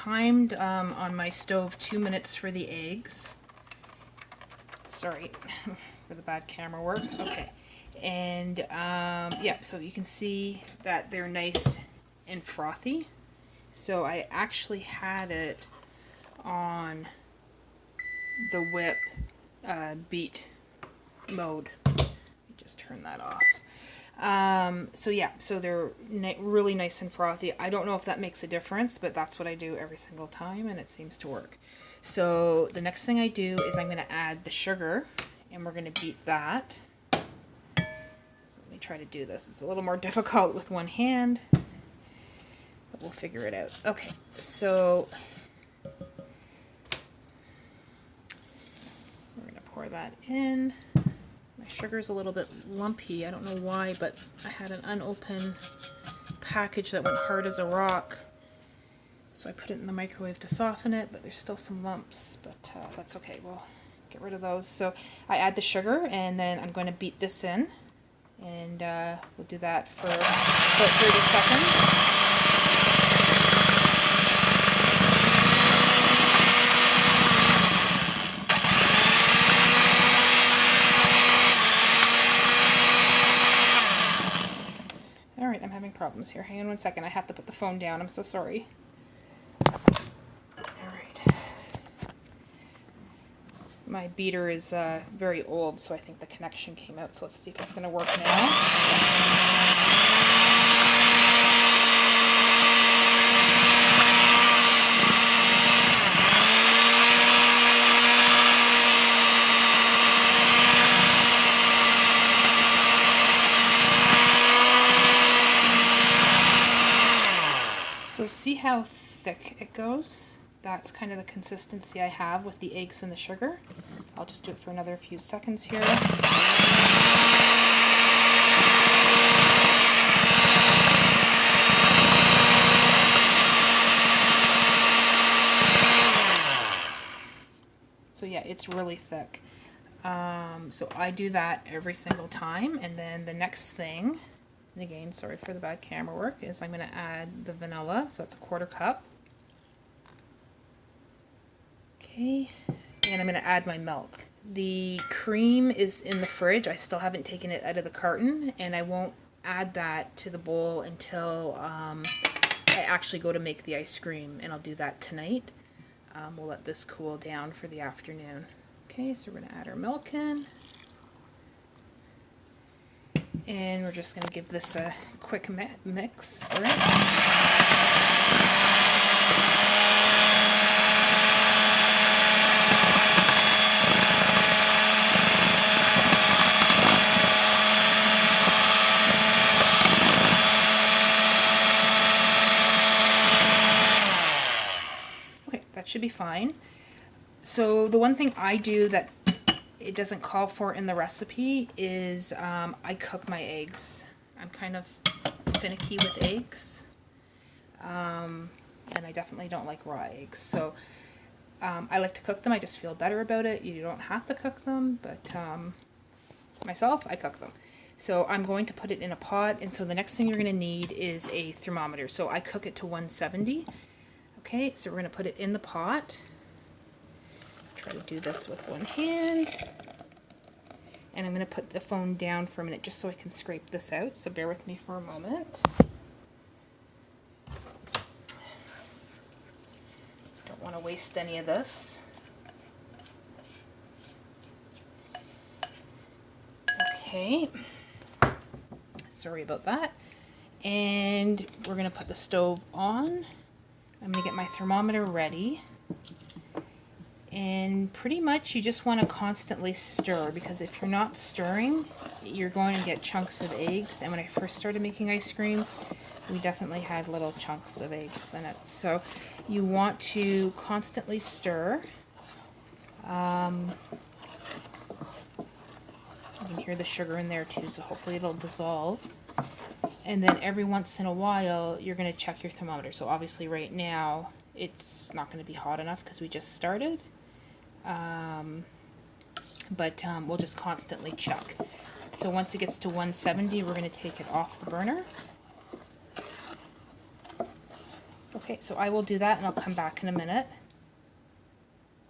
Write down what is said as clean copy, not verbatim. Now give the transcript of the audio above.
timed on my stove 2 minutes for the eggs. Sorry for the bad camera work. Okay. And yeah, so you can see that they're nice and frothy. So I actually had it on the whip beat mode. Let me just turn that off. So yeah, so they're really nice and frothy. I don't know if that makes a difference, but that's what I do every single time, and it seems to work. So the next thing I do is I'm going to add the sugar, and we're going to beat that. So let me try to do this. It's a little more difficult with one hand, but we'll figure it out. Okay, so we're going to pour that in. My sugar's a little bit lumpy. I don't know why, but I had an unopened package that went hard as a rock. So I put it in the microwave to soften it, but there's still some lumps, but that's okay. We'll get rid of those. So I add the sugar, and then I'm going to beat this in, and we'll do that for about 30 seconds. Alright, I'm having problems here. Hang on 1 second. I have to put the phone down. I'm so sorry. My beater is very old, so I think the connection came out. So let's see if it's going to work now. So see how thick it goes? That's kind of the consistency I have with the eggs and the sugar. I'll just do it for another few seconds here. So yeah, it's really thick. So I do that every single time, and then the next thing, and again, sorry for the bad camera work, is I'm going to add the vanilla. So it's a 1/4 cup. Okay, and I'm going to add my milk. The cream is in the fridge. I still haven't taken it out of the carton, and I won't add that to the bowl until I actually go to make the ice cream, and I'll do that tonight. We'll let this cool down for the afternoon. Okay, so we're going to add our milk in. And we're just going to give this a quick mix. All right. Should be fine. So the one thing I do that it doesn't call for in the recipe is I cook my eggs. I'm kind of finicky with eggs, and I definitely don't like raw eggs. So I like to cook them. I just feel better about it. You don't have to cook them, but myself, I cook them. So I'm going to put it in a pot, and so the next thing you're going to need is a thermometer. So I cook it to 170. Okay, so we're going to put it in the pot. Try to do this with one hand. And I'm going to put the phone down for a minute just so I can scrape this out. So bear with me for a moment. Don't want to waste any of this. Okay. Sorry about that. And we're going to put the stove on. I'm going to get my thermometer ready, and pretty much you just want to constantly stir, because if you're not stirring, you're going to get chunks of eggs. And when I first started making ice cream, we definitely had little chunks of eggs in it. So you want to constantly stir. You can hear the sugar in there too, so hopefully it'll dissolve. And then every once in a while, you're going to check your thermometer. So obviously right now, it's not going to be hot enough because we just started. But we'll just constantly check. So once it gets to 170, we're going to take it off the burner. Okay, so I will do that and I'll come back in a minute.